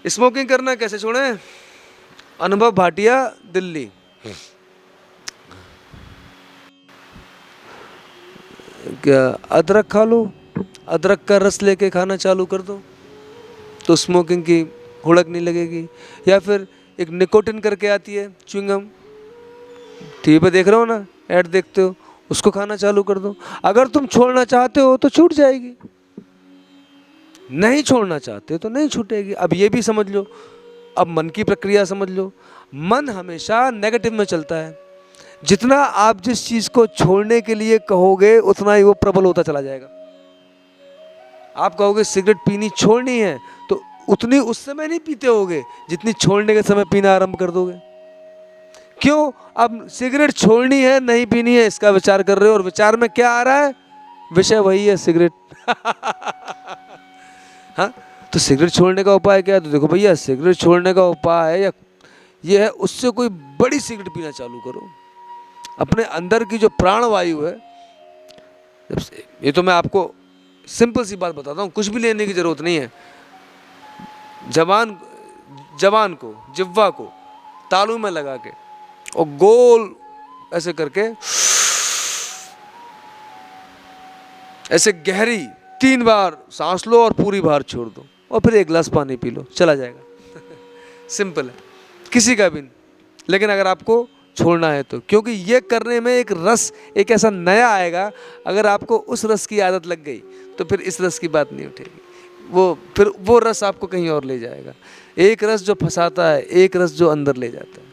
Smoking करना कैसे छोड़ें? अनुभव भाटिया, दिल्ली। क्या अदरक खा लो, अदरक का रस लेके खाना चालू कर दो तो स्मोकिंग की हुड़क नहीं लगेगी। या फिर एक निकोटिन करके आती है च्युइंगम, टीवी पे देख रहे हो ना, ऐड देखते हो, उसको खाना चालू कर दो। अगर तुम छोड़ना चाहते हो तो छूट जाएगी, नहीं छोड़ना चाहते तो नहीं छूटेगी। अब ये भी समझ लो, अब मन की प्रक्रिया समझ लो। मन हमेशा नेगेटिव में चलता है। जितना आप जिस चीज को छोड़ने के लिए कहोगे उतना ही वो प्रबल होता चला जाएगा। आप कहोगे सिगरेट पीनी छोड़नी है तो उतनी उस समय नहीं पीते होगे जितनी छोड़ने के समय पीना आरंभ कर दोगे। क्यों? अब सिगरेट छोड़नी है नहीं पीनी है इसका विचार कर रहे हो, और विचार में क्या आ रहा है? विषय वही है, सिगरेट। हाँ, तो सिगरेट छोड़ने का उपाय क्या है? तो देखो भैया, सिगरेट छोड़ने का उपाय या ये है, उससे कोई बड़ी सिगरेट पीना चालू करो। अपने अंदर की जो प्राण वायु है, ये तो मैं आपको सिंपल सी बात बताता हूँ, कुछ भी लेने की जरूरत नहीं है। जबान को, जिह्वा को तालू में लगा के और गोल ऐसे करके ऐसे गहरी 3 बार सांस लो और पूरी बाहर छोड़ दो, और फिर 1 गिलास पानी पी लो, चला जाएगा। सिंपल है, किसी का भी नहीं। लेकिन अगर आपको छोड़ना है तो, क्योंकि ये करने में एक रस, एक ऐसा नया आएगा। अगर आपको उस रस की आदत लग गई तो फिर इस रस की बात नहीं उठेगी। फिर वो रस आपको कहीं और ले जाएगा। एक रस जो फंसाता है, एक रस जो अंदर ले जाता है।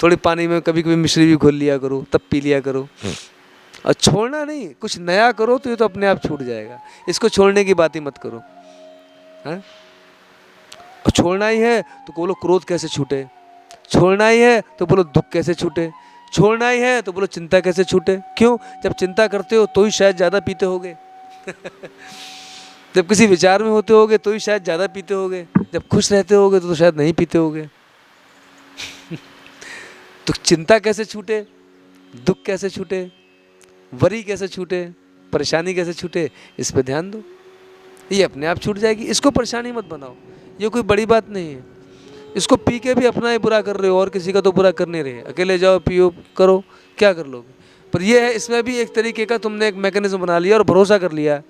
थोड़ी पानी में कभी कभी मिश्री भी घोल लिया करो, तब पी लिया करो। और छोड़ना नहीं, कुछ नया करो तो ये तो अपने आप छूट जाएगा। इसको छोड़ने की बात ही मत करो। हाँ? और छोड़ना ही है तो बोलो क्रोध कैसे छूटे, छोड़ना ही है तो बोलो दुख कैसे छूटे, छोड़ना ही है तो बोलो चिंता कैसे छूटे। क्यों? जब चिंता करते हो तो ही शायद ज़्यादा पीते होगे। जब किसी विचार में होते होगे तो ही शायद ज़्यादा पीते होगे। जब खुश रहते होगे तो शायद नहीं पीते होगे। तो चिंता कैसे छूटे, दुख कैसे छूटे, वरी कैसे छूटे, परेशानी कैसे छूटे, इस पे ध्यान दो, ये अपने आप छूट जाएगी। इसको परेशानी मत बनाओ, ये कोई बड़ी बात नहीं है। इसको पी के भी अपना ही बुरा कर रहे हो और किसी का तो बुरा कर नहीं रहे। अकेले जाओ पियो करो, क्या कर लोगे? पर ये है, इसमें भी एक तरीके का तुमने एक मैकेनिज्म बना लिया और भरोसा कर लिया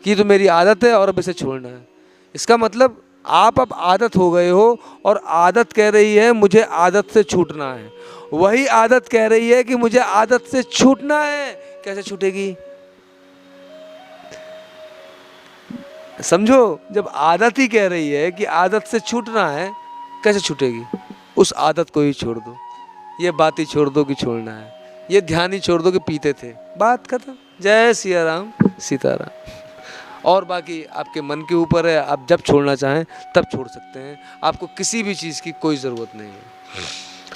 कि तो मेरी आदत है और अब इसे छोड़ना है। इसका मतलब आप अब आदत हो गए हो और आदत कह रही है मुझे आदत से छूटना है। वही आदत कह रही है कि मुझे आदत से छूटना है। कैसे छूटेगी? समझो, जब आदत ही कह रही है कि आदत से छूटना है, कैसे छूटेगी? उस आदत को ही छोड़ दो, ये बात ही छोड़ दो कि छोड़ना है, ये ध्यान ही छोड़ दो कि पीते थे, बात खत्म। जय सिया राम, सीताराम। और बाकी आपके मन के ऊपर है, आप जब छोड़ना चाहें तब छोड़ सकते हैं। आपको किसी भी चीज़ की कोई ज़रूरत नहीं है।